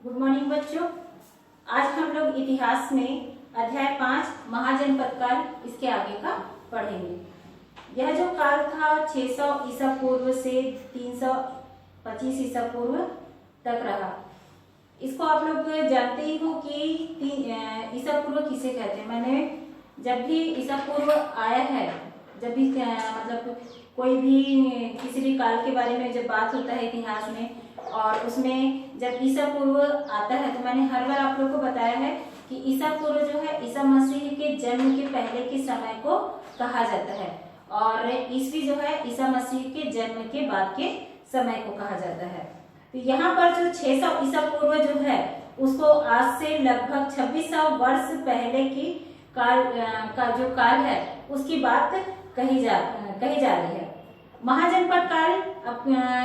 Good morning बच्चों। आज हम लोग इतिहास में अध्याय 5 महाजनपद काल इसके आगे का पढ़ेंगे। यह जो काल था 600 ईसा पूर्व से 325 ईसा पूर्व तक रहा। इसको आप लोग जानते ही हो कि ईसा पूर्व किसे कहते हैं। मैंने जब भी ईसा पूर्व आया है, जब भी मतलब कोई भी किसी भी काल के बारे में जब बात होता है इतिहास में और उसमें जब ईसा पूर्व आता है तो मैंने हर बार आप लोग को बताया है कि ईसा पूर्व जो है ईसा मसीह के जन्म के पहले के समय को कहा जाता है और ईसवी जो है ईसा मसीह के जन्म के बाद के समय को कहा जाता है। तो यहाँ पर जो 600 ईसा पूर्व जो है उसको आज से लगभग 2600 वर्ष पहले की काल का जो काल है उसकी बात कही जा रही है। महाजनपद काल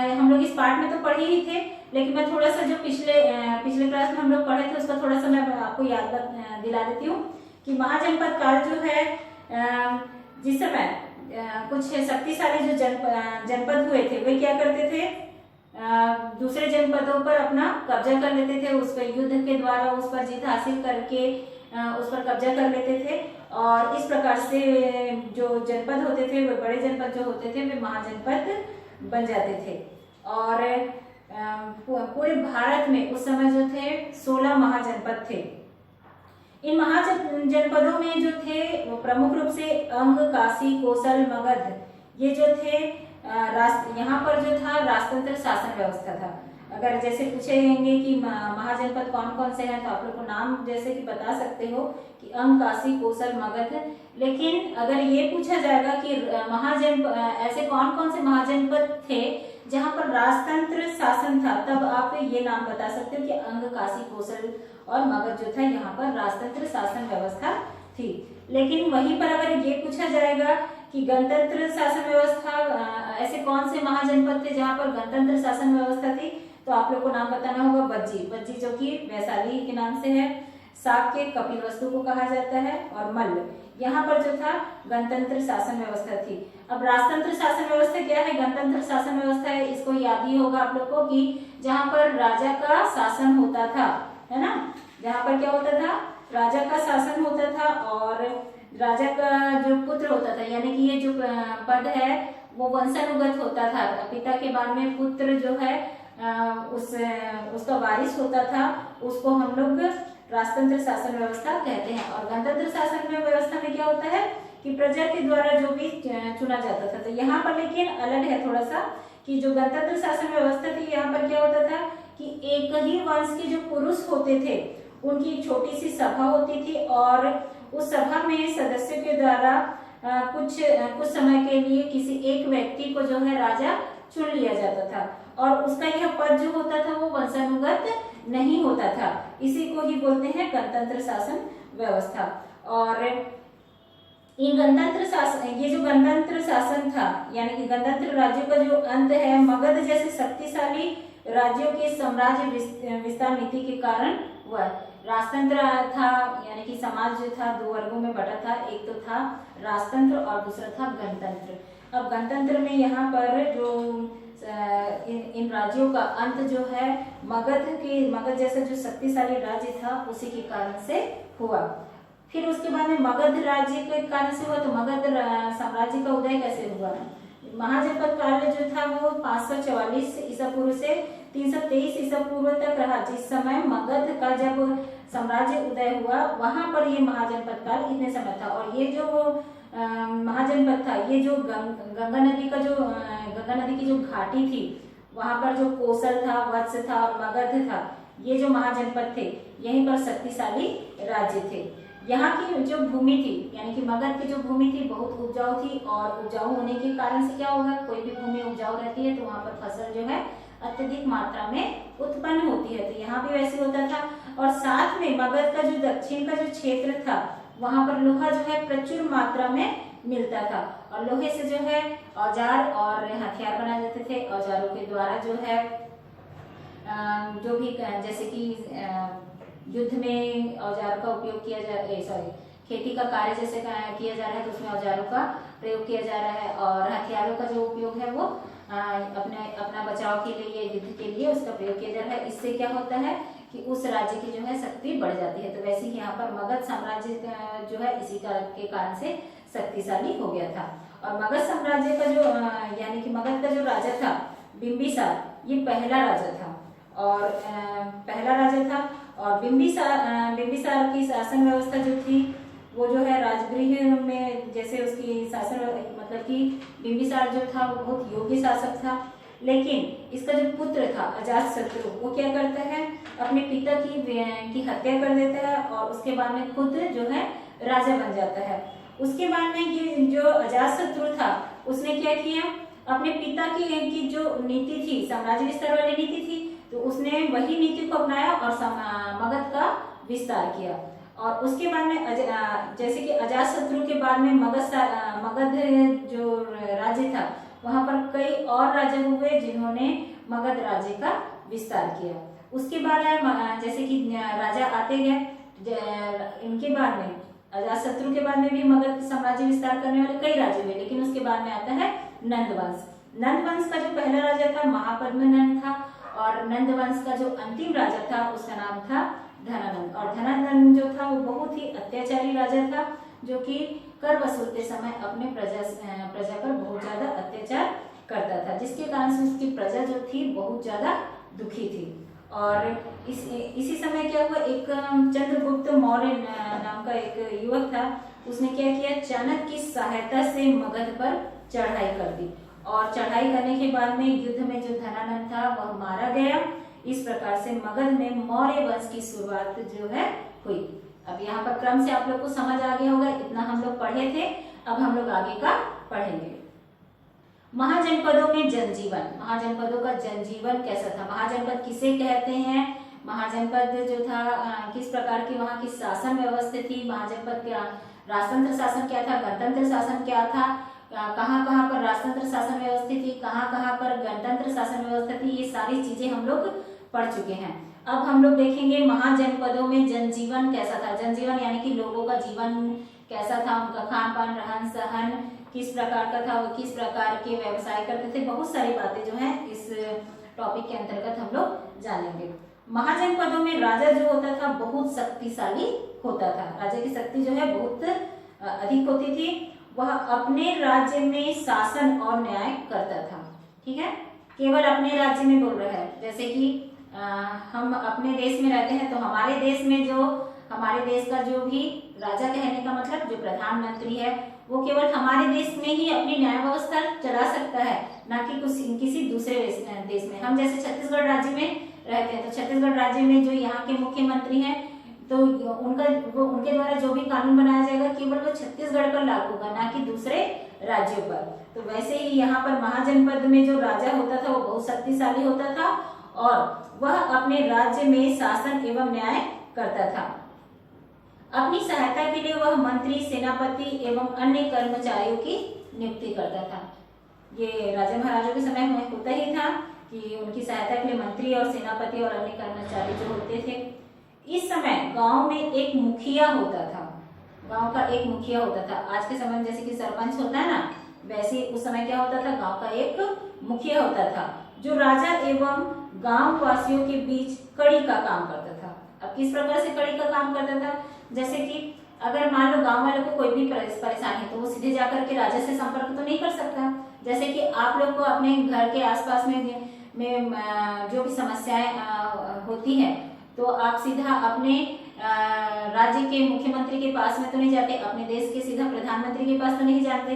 हम लोग इस पार्ट में तो पढ़े ही थे, लेकिन मैं थोड़ा सा जो पिछले क्लास में हम लोग पढ़े थे उसका थोड़ा सा मैं आपको याद दिला देती हूँ कि महाजनपद काल जो है जिस समय कुछ शक्तिशाली जो जनपद हुए थे वे क्या करते थे, दूसरे जनपदों पर अपना कब्जा कर लेते थे, उस पर युद्ध के द्वारा उस पर जीत हासिल करके उस पर कब्जा कर लेते थे और इस प्रकार से जो जनपद होते थे वे बड़े जनपद जो होते थे वे महाजनपद बन जाते थे। और पूरे भारत में उस समय जो थे 16 महाजनपद थे। इन महाजनपदों में जो थे वो प्रमुख रूप से अंग, काशी, कौशल, मगध ये जो थे यहाँ पर जो था राजतंत्र शासन व्यवस्था था। अगर जैसे पूछेंगे कि महाजनपद कौन कौन से हैं तो आप लोग को नाम जैसे कि बता सकते हो कि अंग, काशी, कौशल, मगध। लेकिन अगर ये पूछा जाएगा कि ऐसे कौन कौन से महाजनपद थे जहां पर राजतंत्र शासन था, तब आप ये नाम बता सकते हो कि अंग, काशी, कौशल और मगध जो था यहाँ पर राजतंत्र शासन व्यवस्था थी। लेकिन वहीं पर अगर ये पूछा जाएगा कि गणतंत्र शासन व्यवस्था, ऐसे कौन से महाजनपद थे जहां पर गणतंत्र शासन व्यवस्था थी, तो आप लोग को नाम बताना होगा बज्जी जो कि वैशाली के नाम से है, साक्य कपिलवस्तु को कहा जाता है और मल्ल यहाँ पर जो था गणतंत्र शासन व्यवस्था थी। अब राजतंत्र शासन व्यवस्था क्या है, गणतंत्र शासन व्यवस्था है, इसको याद ही होगा आप लोग को कि जहाँ पर राजा का शासन होता था, है ना, जहाँ पर क्या होता था, राजा का शासन होता था और राजा का जो पुत्र होता था, यानी कि ये जो पद है वो वंशानुगत होता था, पिता के बाद में पुत्र जो है उसका वारिस होता था, उसको हम लोग राजतंत्र शासन व्यवस्था कहते हैं। और गणतंत्र शासन व्यवस्था में क्या होता है कि प्रजा के द्वारा जो भी चुना जाता था। तो यहाँ पर लेकिन अलग है थोड़ा सा कि जो गणतंत्र शासन व्यवस्था थी यहाँ पर क्या होता था कि एक ही वंश के जो पुरुष होते थे उनकी छोटी सी सभा होती थी और उस सभा में सदस्यों के द्वारा कुछ समय के लिए किसी एक व्यक्ति को जो है राजा चुन लिया जाता था और उसका यह पद जो होता था वो वंशानुगत नहीं होता था। इसी को ही बोलते हैं गणतंत्र शासन व्यवस्था। और इन गणतंत्र शासन, ये जो गणतंत्र शासन था यानी कि गणतंत्र राज्यों का जो अंत है मगध जैसे शक्तिशाली राज्यों के साम्राज्य विस्तार नीति के कारण हुआ। राजतंत्र था यानी कि समाज जो था दो वर्गों में बटा था, एक तो था राजतंत्र और दूसरा था गणतंत्र। अब गणतंत्र में यहाँ पर जो इन राज्यों का अंत जो है मगध जैसा जो शक्तिशाली राज्य था उसी के कारण से हुआ। फिर उसके बाद में मगध राज्य के कारण से हुआ, तो मगध साम्राज्य का उदय कैसे हुआ। महाजनपद काल जो था वो 544 ईसा पूर्व से 323 ईसा पूर्व तक रहा। जिस समय मगध का जब साम्राज्य उदय हुआ वहां पर ये महाजनपद काल इतने समय था। और ये जो महाजनपद था ये जो गंगा नदी की जो घाटी थी वहां पर जो कौशल था, वत्स था और मगध था, ये जो महाजनपद थे यहीं पर शक्तिशाली राज्य थे। यहाँ की जो भूमि थी यानी कि मगध की जो भूमि थी बहुत उपजाऊ थी और उपजाऊ होने के कारण से क्या होगा, कोई भी भूमि उपजाऊ रहती है तो वहां पर फसल जो है अत्यधिक मात्रा में उत्पन्न होती है। तो यहाँ भी वैसे होता था। और साथ में मगध का जो दक्षिण का जो क्षेत्र था वहां पर लोहा जो है प्रचुर मात्रा में मिलता था और लोहे से जो है औजार और हथियार बनाए जाते थे। औजारों के द्वारा जो है जो भी जैसे कि युद्ध में औजार का उपयोग किया जा खेती का कार्य जैसे किया जा रहा है तो उसमें औजारों का प्रयोग किया जा रहा है और हथियारों का जो उपयोग है वो अपना बचाव के लिए, युद्ध के लिए उसका प्रयोग किया जा रहा है। इससे क्या होता है कि उस राज्य की जो है शक्ति बढ़ जाती है। तो वैसे ही यहाँ पर मगध साम्राज्य जो है इसी के कारण से शक्तिशाली हो गया था। और मगध साम्राज्य का जो यानी कि मगध का जो राजा था बिंबिसार, ये पहला राजा था और बिंबिसार की शासन व्यवस्था जो थी वो जो है राजगृह में, जैसे उसकी शासन मतलब कि बिंबिसार जो था वो बहुत योग्य शासक था। लेकिन इसका जो पुत्र था अजातशत्रु, वो क्या करता है, अपने पिता की हत्या कर देता है और उसके बाद में खुद जो है राजा बन जाता है। उसके बाद में ये जो अजातशत्रु था उसने क्या किया, अपने पिता की जो नीति थी, साम्राज्य विस्तार वाली नीति थी, तो उसने वही नीति को अपनाया और मगध का विस्तार किया। और उसके बाद में जैसे कि अजातशत्रु के बाद में मगध जो राज्य था वहां पर कई और राजा हुए जिन्होंने मगध राज्य का विस्तार किया। उसके बाद जैसे कि राजा आते गए, इनके बाद में अजातशत्रु के बाद में भी मगध साम्राज्य विस्तार करने वाले कई राजा हुए, लेकिन उसके बाद में आता है नंद वंश। नंद वंश का जो पहला राजा था महापद्मनंद था और नंद वंश का जो अंतिम राजा था उसका नाम था धनानंद। और धनानंद जो था वो बहुत ही अत्याचारी राजा था, जो कि कर वसूलते समय अपने प्रजा पर बहुत ज्यादा अत्याचार करता था, जिसके कारण से उसकी प्रजा जो थी बहुत ज्यादा दुखी थी। और इसी समय क्या हुआ, एक चंद्रगुप्त मौर्य नाम का एक युवक था, उसने क्या किया, चाणक्य की सहायता से मगध पर चढ़ाई कर दी और चढ़ाई करने के बाद में युद्ध में जो धनानंद था वह मारा गया। इस प्रकार से मगध में मौर्य वंश की शुरुआत जो है हुई। अब यहाँ पर क्रम से आप लोग को समझ आ गया होगा, इतना हम लोग पढ़े थे। अब हम लोग आगे का पढ़ेंगे। महाजनपदों में जनजीवन, महाजनपदों का जनजीवन कैसा था, महाजनपद किसे कहते हैं, महाजनपद जो था किस प्रकार की वहाँ की शासन व्यवस्था थी, महाजनपद क्या राजतंत्र शासन क्या था, गणतंत्र शासन क्या था, कहाँ कहाँ पर राजतंत्र शासन व्यवस्था थी, कहाँ कहाँ पर गणतंत्र शासन व्यवस्था थी, ये सारी चीजें हम लोग पढ़ चुके हैं। अब हम लोग देखेंगे महाजनपदों में जनजीवन कैसा था। जनजीवन यानी कि लोगों का जीवन कैसा था, उनका खान पान रहन सहन किस प्रकार का था, वो किस प्रकार के व्यवसाय करते थे, बहुत सारी बातें जो है इस टॉपिक के अंतर्गत हम लोग जानेंगे। महाजनपदों में राजा जो होता था बहुत शक्तिशाली होता था, राजा की शक्ति जो है बहुत अधिक होती थी। वह अपने राज्य में शासन और न्याय करता था, ठीक है, केवल अपने राज्य में बोल रहा है। जैसे कि हम अपने देश में रहते हैं तो हमारे देश में जो हमारे देश का जो भी राजा, कहने का मतलब जो प्रधानमंत्री है, वो केवल हमारे देश में ही अपनी न्याय व्यवस्था चला सकता है, ना कि किसी दूसरे देश में। हम जैसे छत्तीसगढ़ राज्य में रहते हैं तो छत्तीसगढ़ राज्य में जो यहाँ के मुख्यमंत्री हैं तो उनके द्वारा जो भी कानून बनाया जाएगा केवल वो छत्तीसगढ़ पर लागू होगा, ना कि दूसरे राज्यों पर। तो वैसे ही यहाँ पर महाजनपद में जो राजा होता था वो बहुत शक्तिशाली होता था और वह अपने राज्य में शासन एवं न्याय करता था। अपनी सहायता के लिए वह मंत्री, सेनापति एवं अन्य कर्मचारियों की नियुक्ति करता था। ये राजा महाराजों के समय में होता ही था कि उनकी सहायता के लिए मंत्री और सेनापति और अन्य कर्मचारी जो होते थे। इस समय गांव में एक मुखिया होता था, गांव का एक मुखिया होता था। आज के समय में जैसे कि सरपंच होता है ना, वैसे उस समय क्या होता था, गांव का एक मुखिया होता था जो राजा एवं गांव वासियों के बीच कड़ी का काम करता था। अब किस प्रकार से कड़ी का काम करता था, जैसे कि अगर मान लो गांव वालों को कोई भी परेशानी है तो वो सीधे जाकर के राजा से संपर्क तो नहीं कर सकता। जैसे कि आप लोग को अपने घर के आसपास में जो भी समस्याएं होती है तो आप सीधा अपने राज्य के मुख्यमंत्री के पास में तो नहीं जाते, अपने देश के सीधा प्रधानमंत्री के पास तो नहीं जाते।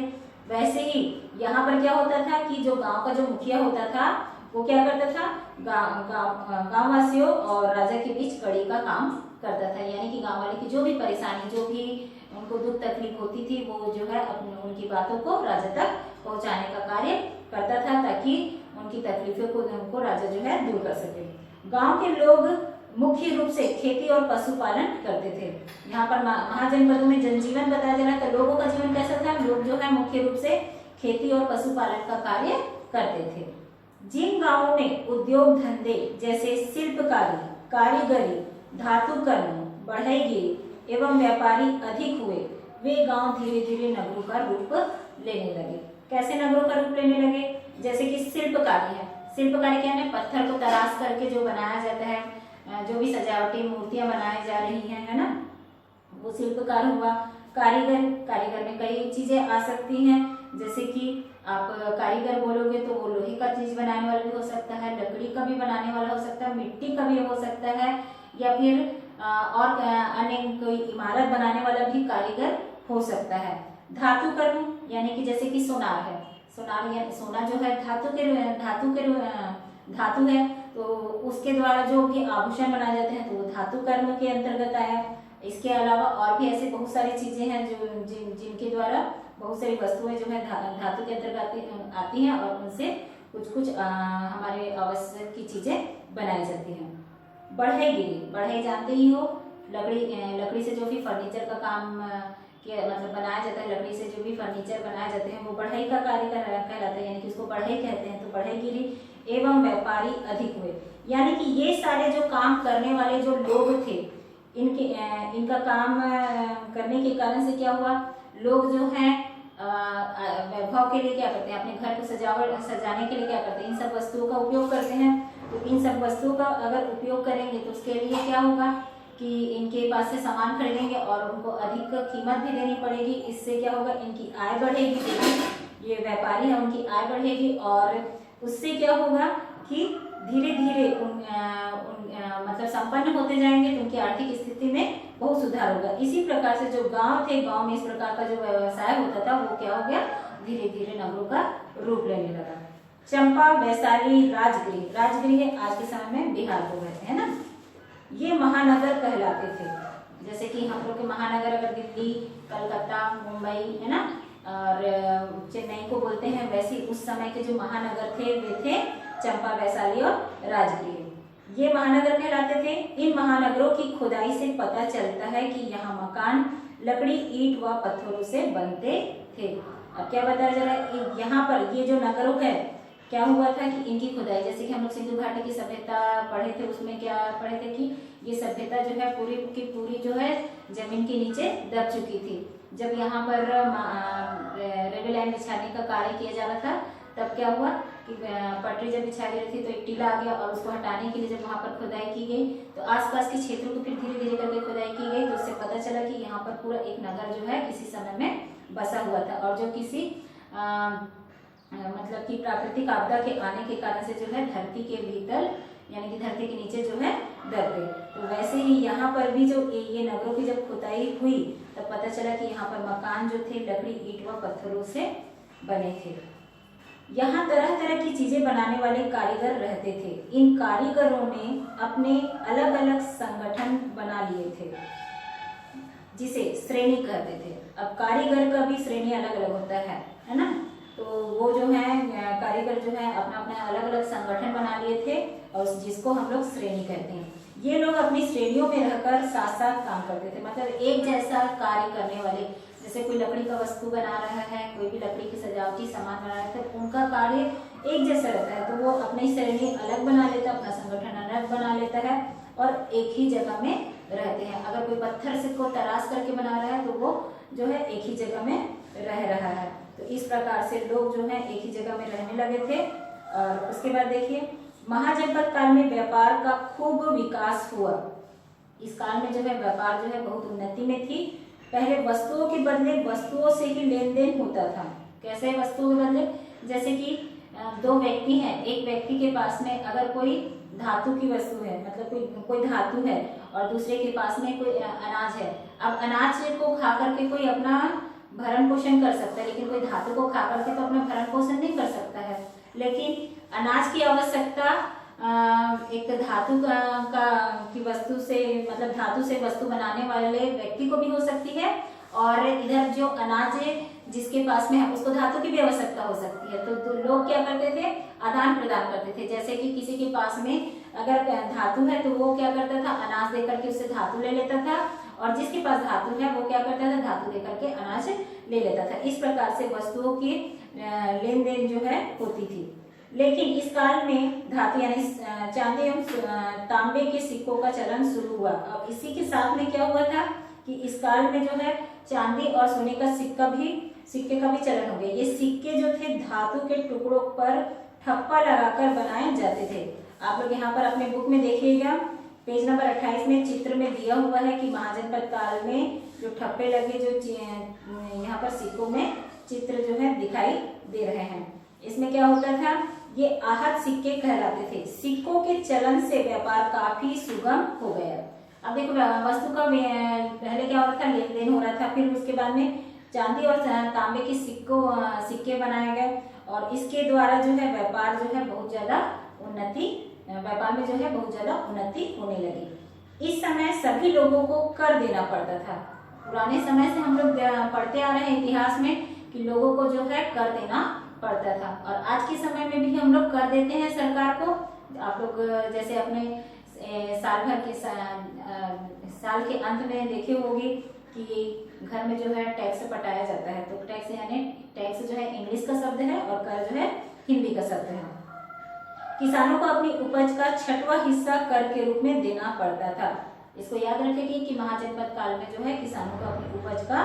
वैसे ही यहाँ पर क्या होता था कि जो गांव का जो मुखिया होता था वो क्या करता था, गांव वासियों और राजा के बीच कड़ी का काम करता था। यानी कि गांव वाले की जो भी परेशानी, जो भी उनको दुख तकलीफ होती थी, वो जो है उनकी बातों को राजा तक पहुंचाने का कार्य करता था ताकि उनकी तकलीफों को उनको राजा जो है दूर कर सके। गांव के लोग मुख्य रूप से खेती और पशुपालन करते थे। यहाँ पर महाजनपदों में जनजीवन बताया जा रहा है तो लोगों का जीवन कैसा था, लोग जो है मुख्य रूप से खेती और पशुपालन का कार्य करते थे। जिन गांवों में उद्योग धंधे जैसे शिल्पकारी, कारीगरी, धातु कर्म, बढ़ईगिरी एवं व्यापारी अधिक हुए, वे गांव धीरे धीरे नगरों का रूप लेने लगे। कैसे नगरों का रूप लेने लगे, जैसे कि शिल्पकारी है, शिल्पकारी क्या है, पत्थर को तराश करके जो बनाया जाता है, जो भी सजावटी मूर्तियां बनाई जा रही हैं, है ना, वो शिल्पकार हुआ। कारीगर में कई चीजें आ सकती हैं, जैसे कि आप कारीगर बोलोगे तो वो लोहे का चीज बनाने वाला भी हो सकता है, लकड़ी का भी बनाने वाला हो सकता है, मिट्टी का भी हो सकता है, या फिर और अन्य कोई इमारत बनाने वाला भी कारीगर हो सकता है। धातु कर्म यानी कि जैसे कि सोनार है, सोनार या सोना जो है धातु है, तो उसके द्वारा जो भी आभूषण बनाए जाते हैं तो वो धातु कर्म के अंतर्गत आया। इसके अलावा और भी ऐसे बहुत सारी चीजें हैं जो जिनके द्वारा बहुत सारी वस्तुएं जो है धातु के अंतर्गत आती हैं और उनसे कुछ हमारे आवश्यक की चीजें बनाई जाती हैं। बढ़ई जानते ही हो, लकड़ी से जो भी फर्नीचर का काम मतलब बनाया जाता है, लकड़ी से जो भी फर्नीचर बनाए जाते हैं वो बढ़ई का कार्य कहलाता है, यानी कि उसको बढ़ई कहते हैं। तो बढ़ईगिरी एवं व्यापारी अधिक हुए, यानी कि ये सारे जो काम करने वाले जो लोग थे, इनका काम करने के कारण से क्या हुआ, लोग जो है वैभव के लिए क्या करते हैं, अपने घर को सजाने के लिए क्या करते हैं, इन सब वस्तुओं का उपयोग करते हैं। तो इन सब वस्तुओं का अगर उपयोग करेंगे तो उसके लिए क्या होगा कि इनके पास से सामान खरीदेंगे और उनको अधिक कीमत भी देनी पड़ेगी। इससे क्या होगा, इनकी आय बढ़ेगी, ये व्यापारी है उनकी आय बढ़ेगी, और उससे क्या होगा कि धीरे धीरे मतलब संपन्न होते जाएंगे, तो उनकी आर्थिक स्थिति में बहुत सुधार होगा। इसी प्रकार से जो गांव थे, गांव में इस प्रकार का जो व्यवसाय होता था वो क्या हो गया, धीरे धीरे नगरों का रूप लेने लगा। चंपा, वैशाली, राजगृह आज के समय में बिहार को कहते हैं ना, ये महानगर कहलाते थे। जैसे कि हम लोग के महानगर अगर दिल्ली, कलकत्ता, मुंबई, है ना, और चेन्नई को बोलते हैं, वैसे उस समय के जो महानगर थे वे थे चंपा, वैशाली और राजगृह। ये महानगर कहलाते थे। इन महानगरों की खुदाई से पता चलता है कि यहाँ मकान लकड़ी, ईंट व पत्थरों से बनते थे। अब क्या बताया जा रहा है, यहाँ पर ये जो नगरों है, क्या हुआ था कि इनकी खुदाई, जैसे कि हम लोग सिंधु घाटी की सभ्यता पढ़े थे, उसमें क्या पढ़े थे कि ये सभ्यता जो है पूरी की पूरी जो है जमीन के नीचे दब चुकी थी। जब यहाँ पर रेलवे लाइन बिछाने का कार्य किया जा रहा था, तब क्या हुआ कि पटरी जब बिछाई गई थी तो एक टीला आ गया, और उसको हटाने के लिए जब वहाँ पर खुदाई की गई तो आसपास के क्षेत्रों को फिर धीरे धीरे करके खुदाई की गई, तो उससे पता चला कि यहाँ पर पूरा एक नगर जो है किसी समय में बसा हुआ था, और जो किसी मतलब कि प्राकृतिक आपदा के आने के कारण से जो है धरती के भीतर यानी कि धरती के नीचे जो है दब गए। तो वैसे ही यहाँ पर भी जो ये नगरों की जब खुदाई हुई तब पता चला कि यहाँ पर मकान जो थे लकड़ी, ईंट व पत्थरों से बने थे। यहाँ तरह तरह की चीजें बनाने वाले कारीगर रहते थे। इन कारीगरों ने अपने अलग अलग संगठन बना लिए थे, जिसे श्रेणी कहते थे। अब कारीगर का भी श्रेणी अलग अलग होता है ना, तो वो जो है कारीगर जो है अपना अपना अलग अलग संगठन बना लिए थे, और जिसको हम लोग श्रेणी कहते हैं। ये लोग अपनी श्रेणियों में रहकर साथ साथ काम करते थे, मतलब एक जैसा कार्य करने वाले, जैसे कोई लकड़ी का वस्तु बना रहा है, कोई भी लकड़ी की सजावटी सामान बना रहा है, तो उनका कार्य एक जैसा रहता है, तो वो अपनी श्रेणी अलग बना लेता है, अपना संगठन अलग बना लेता है, और एक ही जगह में रहते हैं। अगर कोई पत्थर से को तराश करके बना रहा है तो वो जो है एक ही जगह में रह रहा है। तो इस प्रकार से लोग जो है एक ही जगह में रहने लगे थे। और उसके बाद देखिए, महाजनपद काल में व्यापार का खूब विकास हुआ। इस काल में जो है व्यापार जो है बहुत उन्नति में थी। पहले वस्तुओं के बदले वस्तुओं से ही लेन देन होता था। कैसे वस्तुओं के बदले, जैसे कि दो व्यक्ति हैं, एक व्यक्ति के पास में अगर कोई धातु की वस्तु है, मतलब कोई धातु है, और दूसरे के पास में कोई अनाज है। अब अनाज को खा करके कोई अपना भरण पोषण कर सकता है, लेकिन कोई धातु को खा करके तो अपना भरण पोषण नहीं कर सकता है। लेकिन अनाज की आवश्यकता एक धातु की वस्तु से, मतलब धातु से वस्तु बनाने वाले व्यक्ति को भी हो सकती है, और इधर जो अनाज जिसके पास में है उसको धातु की भी आवश्यकता हो सकती है। तो लोग क्या करते थे, आदान प्रदान करते थे। जैसे कि किसी के पास में अगर धातु है तो वो क्या करता था, अनाज दे करके उससे धातु ले लेता था, और जिसके पास धातु है वो क्या करता था, धातु दे करके अनाज ले लेता था। इस प्रकार से वस्तुओं की लेन देन जो है होती थी। लेकिन इस काल में धातु यानी चांदी एवं तांबे के सिक्कों का चलन शुरू हुआ। अब इसी के साथ में क्या हुआ था कि इस काल में जो है चांदी और सोने का सिक्के का भी चलन हो गया। ये सिक्के जो थे धातु के टुकड़ों पर ठप्पा लगाकर बनाए जाते थे। आप लोग यहाँ पर अपने बुक में देखिएगा पेज नंबर 28 में चित्र में दिया हुआ है कि महाजनपद काल में जो ठप्पे लगे, जो यहाँ पर सिक्कों में चित्र जो है दिखाई दे रहे हैं। इसमें क्या होता था, ये आहत सिक्के कहलाते थे। सिक्कों के चलन से व्यापार काफी सुगम हो गया। अब देखो, वस्तु का पहले क्या होता था, लेन देन हो रहा था, फिर उसके बाद में चांदी और तांबे के सिक्के बनाए गए और इसके द्वारा जो है व्यापार जो है बहुत ज्यादा व्यापार में जो है बहुत ज्यादा उन्नति होने लगी। इस समय सभी लोगों को कर देना पड़ता था। पुराने समय से हम लोग पढ़ते आ रहे हैं इतिहास में कि लोगों को जो है कर देना पड़ता था, और आज के समय में भी हम लोग कर देते हैं सरकार को। आप लोग जैसे अपने साल भर के साल के अंत में देखे होंगे कि घर में जो है टैक्स पटाया जाता है। तो टैक्स यानी टैक्स जो है इंग्लिश का शब्द है और कर जो है हिंदी का शब्द है। किसानों को अपनी उपज का 6वां हिस्सा कर के रूप में देना पड़ता था। इसको याद रखेंगे कि महाजनपद काल में जो है किसानों को अपनी उपज का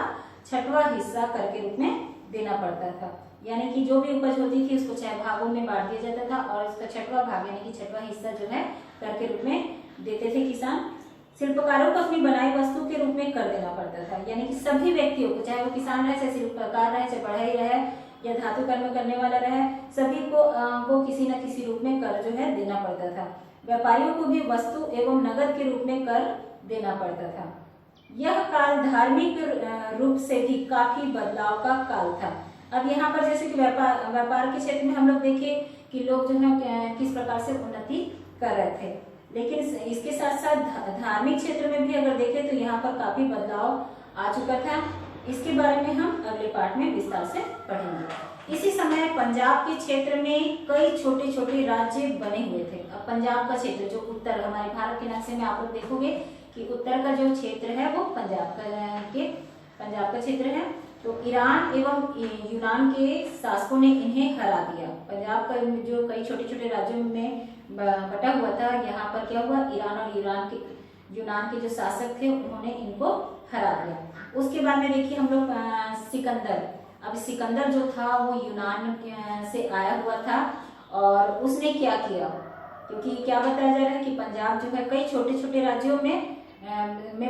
6वां हिस्सा कर के रूप में देना पड़ता था। यानी कि जो भी उपज होती थी उसको 6 भागों में बांट दिया जाता था और इसका 6वां भाग यानी कि 6वां हिस्सा जो है कर के रूप में देते थे किसान। शिल्पकारों को अपनी बनाई वस्तु के रूप में कर देना पड़ता था। यानी कि सभी व्यक्तियों को, चाहे वो किसान रहे, चाहे शिल्पकार रहे, चाहे बढ़ई रहे या धातु कर्म करने वाला रहे, सभी को किसी न किसी रूप में कर जो है देना पड़ता था। व्यापारियों को भी वस्तु एवं नगद के रूप में कर देना पड़ता था। यह काल धार्मिक रूप से भी काफी बदलाव का काल था। अब यहाँ पर जैसे कि व्यापार के क्षेत्र में हम लोग देखे कि लोग जो है किस प्रकार से उन्नति कर रहे थे, लेकिन इसके साथ साथ धार्मिक क्षेत्र में भी अगर देखें तो यहाँ पर काफी बदलाव आ चुका था। इसके बारे में हम अगले पार्ट में विस्तार से पढ़ेंगे। इसी समय पंजाब के क्षेत्र में कई छोटे छोटे राज्य बने हुए थे। अब पंजाब का क्षेत्र जो उत्तर, हमारे भारत के नक्शे में आप लोग देखोगे कि उत्तर का जो क्षेत्र है वो पंजाब का क्षेत्र है। तो ईरान एवं यूनान के शासकों ने इन्हें हरा दिया। पंजाब का जो कई छोटे छोटे राज्यों में बटा हुआ था, यहाँ पर क्या हुआ, ईरान और यूनान के जो शासक थे उन्होंने इनको हरा दिया। उसके बाद में देखिए हम लोग सिकंदर। अब सिकंदर जो था वो यूनान से आया हुआ था और उसने क्या किया, क्योंकि क्या बताया जा रहा है कि पंजाब जो है कई छोटे छोटे राज्यों में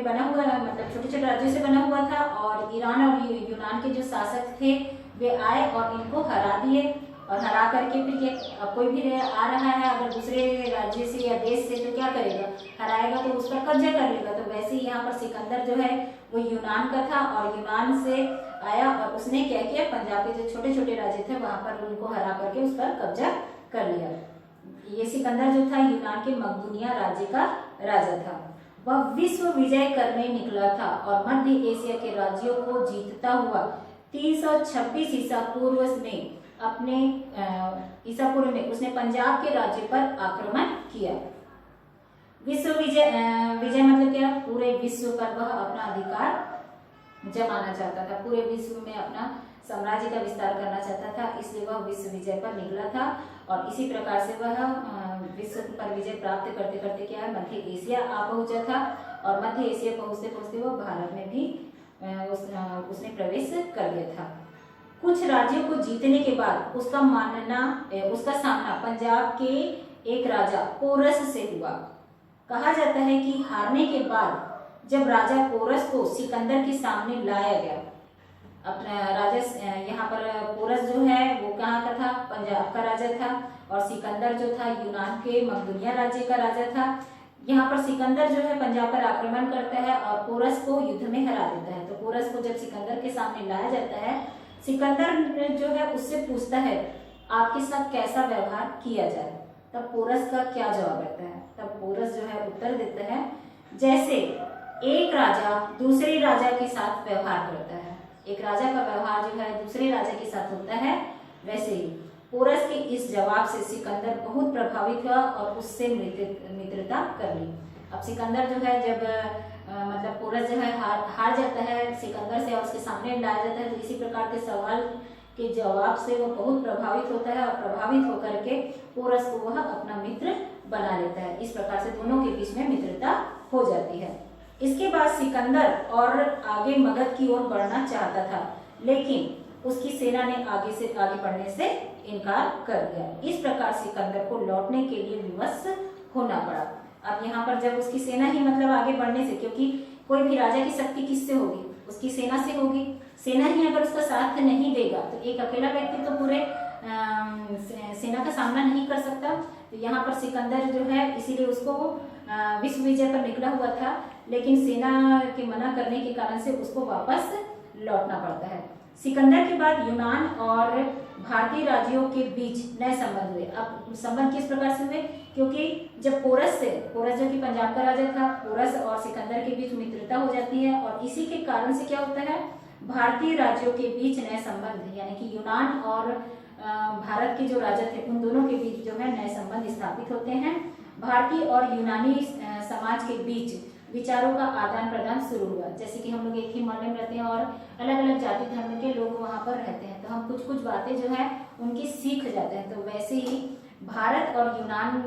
बना हुआ, मतलब छोटे छोटे राज्यों से बना हुआ था और ईरान और यूनान के जो शासक थे वे आए और इनको हरा दिए। और हरा करके फिर अब कोई भी आ रहा है अगर दूसरे राज्य से या देश से तो क्या करेगा, हराएगा तो उस पर कब्जा कर लेगा। तो वैसे ही यहाँ पर सिकंदर जो है वो यूनान का था और यूनान से आया और उसने क्या किया, पंजाब के जो छोटे छोटे राज्य थे वहां पर उनको हरा करके उस पर कब्जा कर लिया। ये सिकंदर जो था यूनान के मकदूनिया राज्य का राजा था। वह विश्व विजय करने निकला था और मध्य एशिया के राज्यों को जीतता हुआ 326 ईसा पूर्व में उसने पंजाब के राज्य पर आक्रमण किया। विश्व विजय मतलब क्या, पूरे विश्व पर वह अपना अधिकार जमाना चाहता था, पूरे विश्व में अपना साम्राज्य का विस्तार करना चाहता था, इसलिए वह विश्व विजय पर निकला था। और इसी प्रकार से वह विश्व पर विजय प्राप्त करते करते क्या है, मध्य एशिया आ पहुंचा था और मध्य एशिया पहुंचते पहुंचते वह भारत में भी उसने प्रवेश कर दिया था। कुछ राज्यों को जीतने के बाद उसका सामना पंजाब के एक राजा पोरस से हुआ। कहा जाता है कि हारने के बाद जब राजा पोरस को सिकंदर के सामने लाया गया, अपना राजा यहाँ पर पोरस जो है वो कहाँ का था, पंजाब का राजा था और सिकंदर जो था यूनान के मकदूनिया राज्य का राजा था। यहाँ पर सिकंदर जो है पंजाब पर आक्रमण करता है और पोरस को युद्ध में हरा देता है। तो पोरस को जब सिकंदर के सामने लाया जाता है, सिकंदर जो है उससे पूछता है आपके साथ कैसा व्यवहार किया जाए। तब पोरस का क्या जवाब रहता है, तब पोरस जो है उत्तर देता है जैसे एक राजा दूसरे राजा के साथ व्यवहार करता है, एक राजा का व्यवहार जो है दूसरे राजा के साथ होता है, वैसे ही पोरस के इस जवाब से सिकंदर बहुत प्रभावित हुआ और उससे मित्रता कर ली। अब सिकंदर जो है जब मतलब पोरस जो है हार जाता है सिकंदर से और उसके सामने लाया जाता है, तो इसी प्रकार के सवाल के जवाब से वो बहुत प्रभावित होता है और प्रभावित होकर के पोरस को वह अपना मित्र बना लेता है। इस प्रकार से दोनों के बीच में मित्रता हो जाती है। इसके बाद सिकंदर और आगे मगध की ओर बढ़ना चाहता था, लेकिन उसकी सेना ने आगे बढ़ने से इनकार कर दिया। इस प्रकार सिकंदर को लौटने के लिए विवश होना पड़ा। अब यहाँ पर जब उसकी सेना ही मतलब आगे बढ़ने से, क्योंकि कोई भी राजा की शक्ति किससे होगी, उसकी सेना से होगी। सेना ही अगर उसका साथ नहीं देगा तो एक अकेला व्यक्ति तो पूरे सेना का सामना नहीं कर सकता। तो यहाँ पर सिकंदर जो है इसीलिए उसको विश्व विजय पर निकला हुआ था, लेकिन सेना के मना करने के कारण से उसको वापस लौटना पड़ता है। सिकंदर के बाद यूनान और भारतीय राज्यों के बीच नए संबंध हुए। अब संबंध किस प्रकार से हुए, क्योंकि जब पोरस जो कि पंजाब का राजा था, पोरस और सिकंदर के बीच मित्रता हो जाती है और इसी के कारण से क्या होता है, भारतीय राज्यों के बीच नए संबंध, यानी कि यूनान और भारत के जो राजा थे उन दोनों के बीच जो है नए संबंध स्थापित होते हैं। भारतीय और यूनानी समाज के बीच विचारों का आदान प्रदान शुरू हुआ। जैसे कि हम लोग एक ही मोहल्ले में रहते हैं और अलग अलग जाति धर्म के लोग वहाँ पर रहते हैं, तो हम कुछ कुछ बातें जो है उनकी सीख जाते हैं। तो वैसे ही भारत और यूनान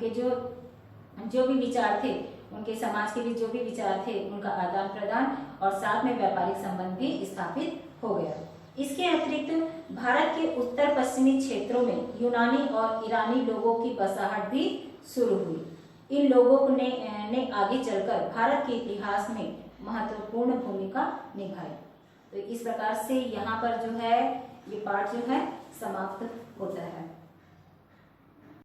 के जो भी विचार थे, उनके समाज के बीच जो भी विचार थे उनका आदान प्रदान और साथ में व्यापारिक संबंध भी स्थापित हो गया। इसके अतिरिक्त भारत के उत्तर पश्चिमी क्षेत्रों में यूनानी और ईरानी लोगों की बसाहट भी शुरू हुई। इन लोगों ने आगे चलकर भारत के इतिहास में महत्वपूर्ण भूमिका निभाई। तो इस प्रकार से यहाँ पर जो है ये पाठ जो है समाप्त होता है।